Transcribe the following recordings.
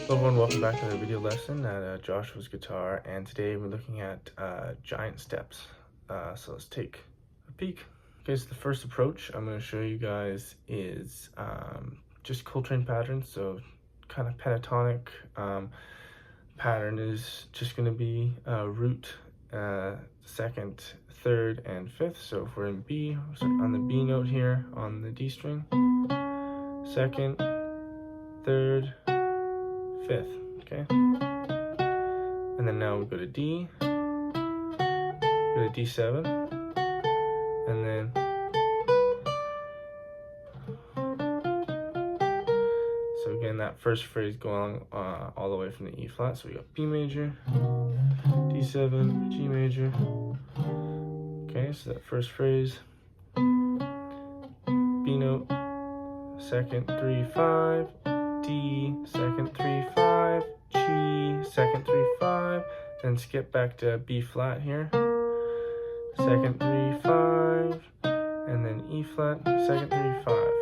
Everyone, welcome back to another video lesson at Joshua's Guitar, and today we're looking at giant steps. So let's take a peek. Okay, so the first approach I'm going to show you guys is just Coltrane Patterns, so kind of pentatonic. Pattern is just going to be root, second, third, and fifth. So if we're in B, on the B note here on the D string, second, third, fifth, okay? And then now we go to D, go to D7, and then so again that first phrase going all the way from the E flat, so we got B major, D7, G major. Okay, so that first phrase, B note, second, 3, 5, D, second, 3, 5, G, second, 3, 5, then skip back to B flat here, second, 3, 5, and then E flat, second, 3, 5.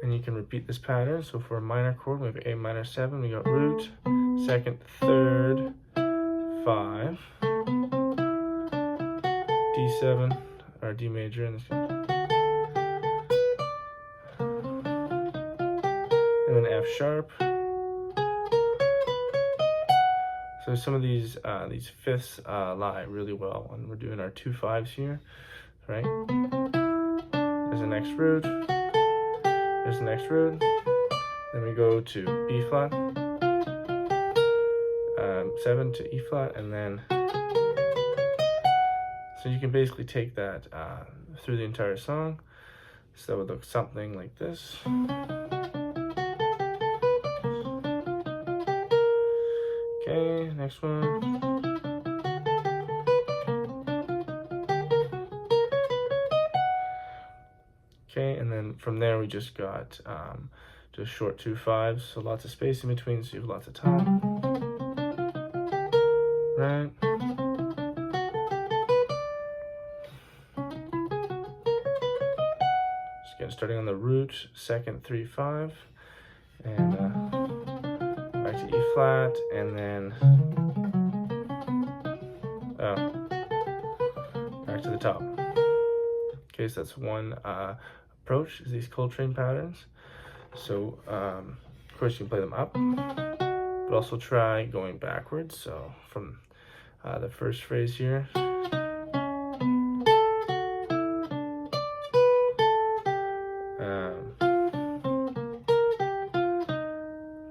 And you can repeat this pattern. So for a minor chord, we have A minor 7, we got root, second, third, 5, D7, or D major in this case, and then F sharp. So some of these fifths lie really well when we're doing our 2 5s here, right? There's the next root, there's the next root, then we go to B flat, 7 to E flat, and then, so you can basically take that through the entire song. So that would look something like this. Okay, next one. Okay, and then from there we just got just short 2 5s, so lots of space in between, so you have lots of time. Right? Just again, starting on the root, second, 3 5, and back to E flat, and then back to the top. Okay, so that's one approach, is these Coltrane patterns. So of course you can play them up, but also try going backwards. So from the first phrase here,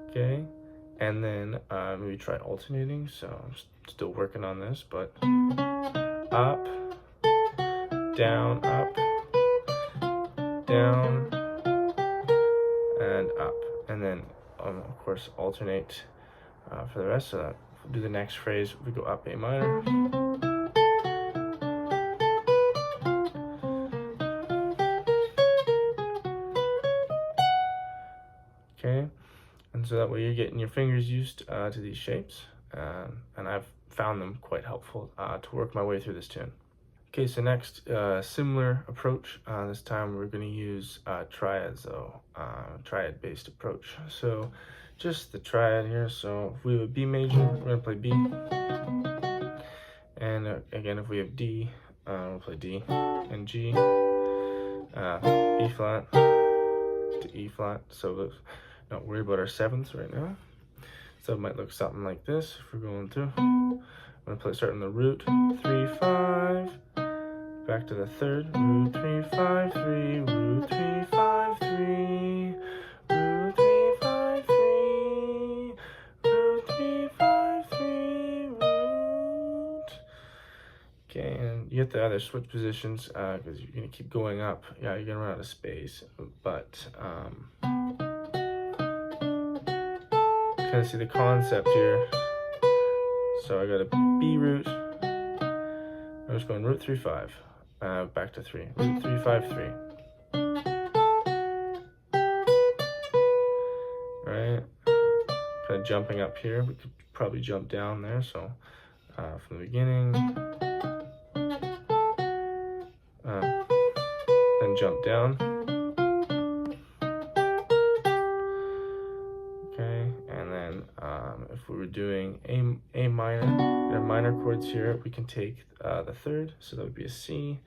okay, and then maybe try alternating. So I'm still working on this, but up, down, up, down, and up, and then of course alternate for the rest. So that we'll do the next phrase, we go up A minor, okay, and so that way you're getting your fingers used to these shapes, and I've found them quite helpful to work my way through this tune. Okay, so next, similar approach. This time we're going to use triads, though, triad-based approach. So just the triad here. So if we have a B major, we're going to play B. And again, if we have D, we'll play D and G, E flat to E flat. So don't worry about our sevenths right now. So it might look something like this if we're going through. I'm going to play starting the root, 3 5, back to the third, root 3 5 3, root 3 5 3, root 3 5 3, root 3 5 3, root. Okay, and you have to either switch positions because you're going to keep going up. Yeah, you're going to run out of space, but kind of see the concept here. So I got a B root, I'm just going root 3 5, back to 3. Root 3, 5, 3. Right? Kind of jumping up here. We could probably jump down there. So from the beginning, then jump down. Okay, and then if we were doing A minor, there are minor chords here. We can take the third, so that would be a C.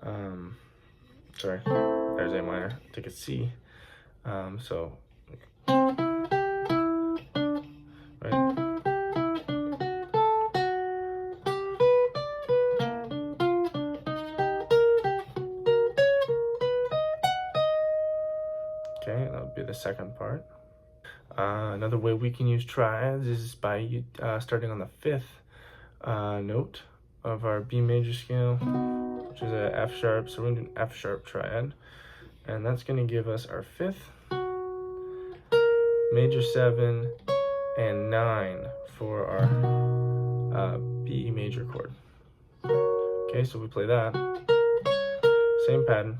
Sorry, there's A minor. Take a C. So, right. Okay, that would be the second part. Another way we can use triads is by starting on the 5th note of our B major scale, which is a F sharp. So we're going to do an F sharp triad, and that's going to give us our 5th, major 7, and 9 for our B major chord. Okay, so we play that. Same pattern.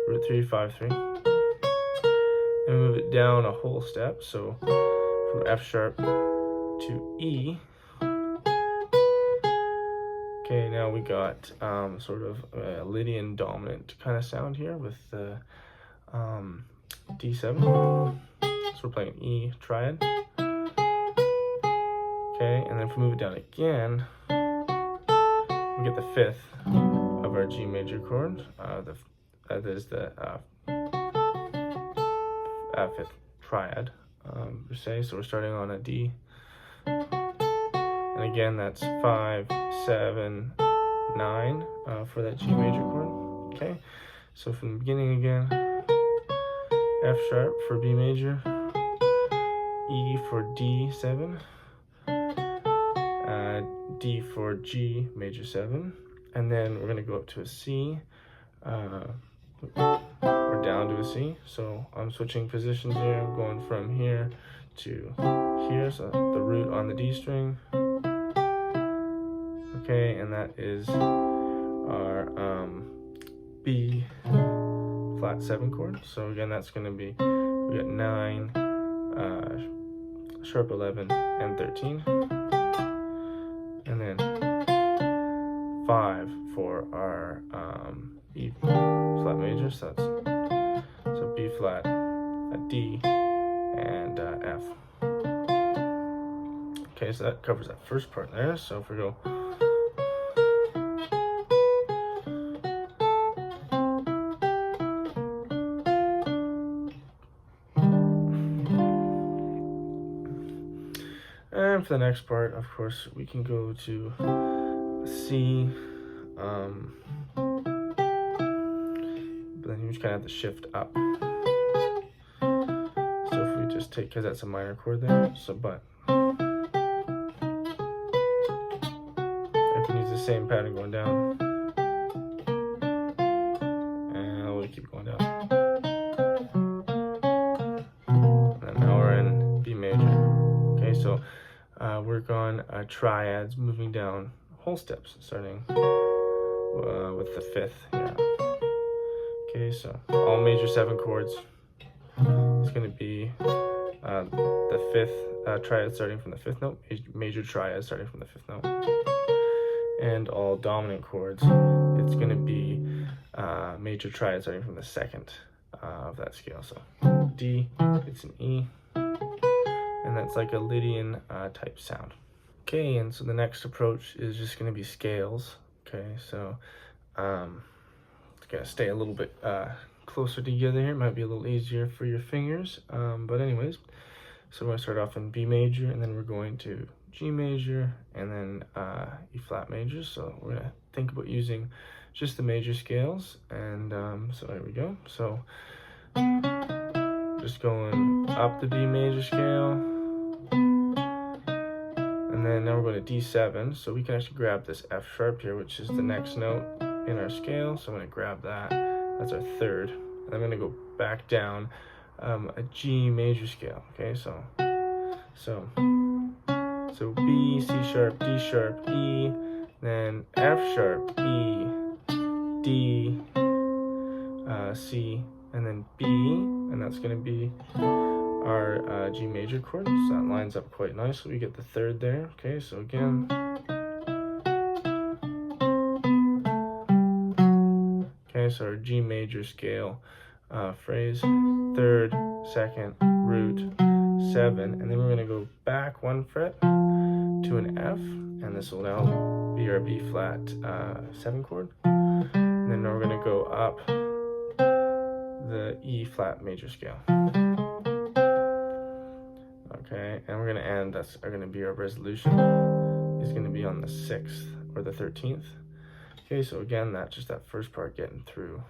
Root 3, 5, 3. And move it down a whole step, so from F sharp to E. Okay, now we got sort of a Lydian dominant kind of sound here with the D7. So we're playing an E triad. Okay, and then if we move it down again, we get the 5th of our G major chord. That is the 5th triad, per se. So we're starting on a D. And again, that's 5, 7, 9 for that G major chord. Okay, so from the beginning again, F sharp for B major, E for D7, D for G major 7, and then we're going to go up to a C. We're down to a C, so I'm switching positions here. I'm going from here to here, so the root on the D string. Okay, and that is our B flat 7 chord. So again, that's going to be, we got 9, sharp 11, and 13. And then 5 for our E flat major, so B flat, a D, and F. Okay, so that covers that first part there. So if we go, and for the next part, of course, we can go to C, but then you just kind of have to shift up. So if we just take, because that's a minor chord there, so but I can use the same pattern going down, and I'll keep going down. And then now we're in B major. Okay, so work on triads, moving down whole steps, starting with the 5th here. Okay, so all major 7 chords. It's going to be the 5th triad starting from the 5th note, major triad starting from the 5th note, and all dominant chords. It's going to be major triad starting from the 2nd of that scale. So D, it's an E, and that's like a Lydian type sound. Okay, and so the next approach is just going to be scales. Okay, so it's going to stay a little bit closer together here. It might be a little easier for your fingers, but anyways, so we're going to start off in B major, and then we're going to G major, and then E flat major. So we're going to think about using just the major scales, and so there we go. So just going up the B major scale, and then now we're going to D7, so we can actually grab this F sharp here, which is the next note in our scale. So I'm going to grab that. That's our 3rd. And I'm going to go back down a G major scale. Okay, so B, C sharp, D sharp, E, then F sharp, E, D, C, and then B, and that's going to be our G major chord. So that lines up quite nicely. We get the third there. Okay, so again. Okay, so our G major scale phrase, third, second, root, 7, and then we're going to go back 1 fret to an F, and this will now be our B flat 7 chord. And then we're going to go up the E flat major scale. Okay, and we're going to end, that's going to be our resolution, is going to be on the 6th or the 13th. Okay, so again, that's just that first part getting through.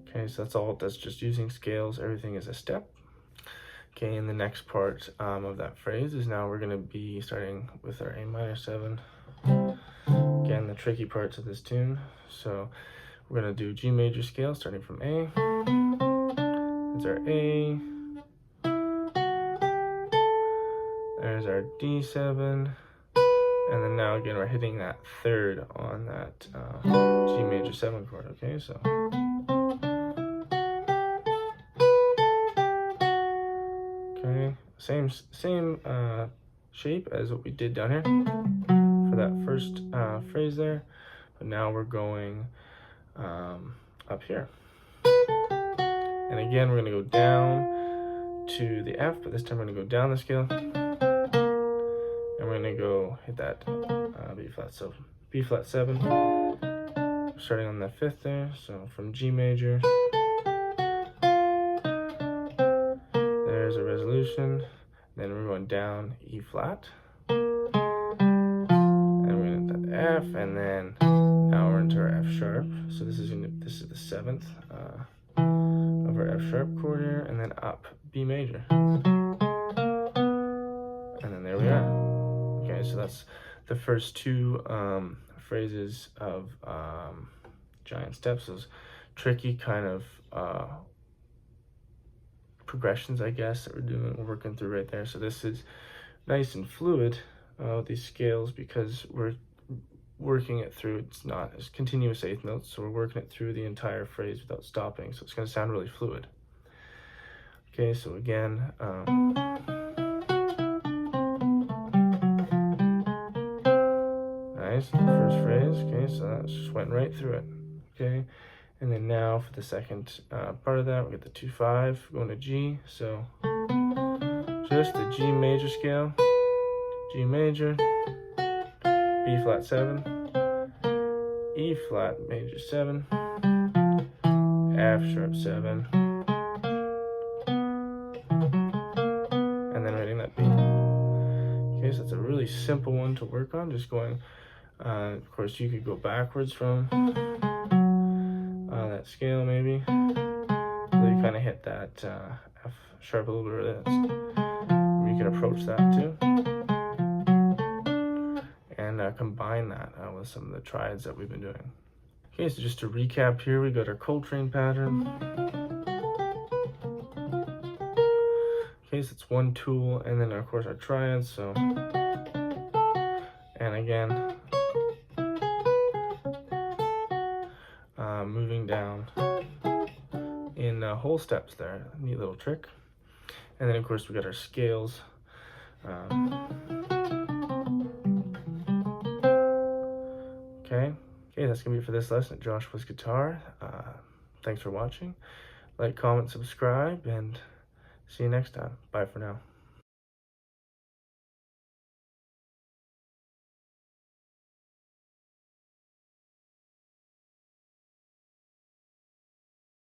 Okay, so that's all. That's just using scales. Everything is a step. Okay, and the next part of that phrase is now we're going to be starting with our A minor 7. Again, the tricky parts of this tune. So we're going to do G major scale starting from A. It's our A. There's our D7. And then now again, we're hitting that third on that G major 7 chord. Okay, so. Okay, same shape as what we did down here for that first phrase there, but now we're going up here. And again, we're going to go down to the F, but this time we're going to go down the scale, and we're going to go hit that B flat. So B flat 7, starting on the 5th there. So from G major. There's a resolution, then we're going down E flat, and we're going to hit that F, and then now we're into our F sharp. So this is the 7th of our F sharp chord here, and then up B major, and then there we are. Okay, so that's the first 2 phrases of giant steps. Those tricky kind of progressions, I guess, that we're working through right there. So this is nice and fluid with these scales because we're working it through. It's not as continuous 8th notes, so we're working it through the entire phrase without stopping, so it's going to sound really fluid. Okay, so again, nice, first phrase. Okay, so that just went right through it. Okay, and then now for the second part of that, we get the 2-5 going to G. So just the G major scale, G major, B flat 7, E flat major 7, F sharp 7, and then hitting that B. Okay, so it's a really simple one to work on. Just going, of course, you could go backwards from that scale maybe. So you kind of hit that F sharp a little bit. You can approach that too, and combine that with some of the triads that we've been doing. Okay, so just to recap here, we got our Coltrane pattern. Okay, so it's one tool, and then of course our triads. So, and again, moving down in whole steps there. Neat little trick. And then of course we got our scales. Okay, that's gonna be it for this lesson at Joshua's Guitar. Thanks for watching. Like, comment, subscribe, and see you next time. Bye for now.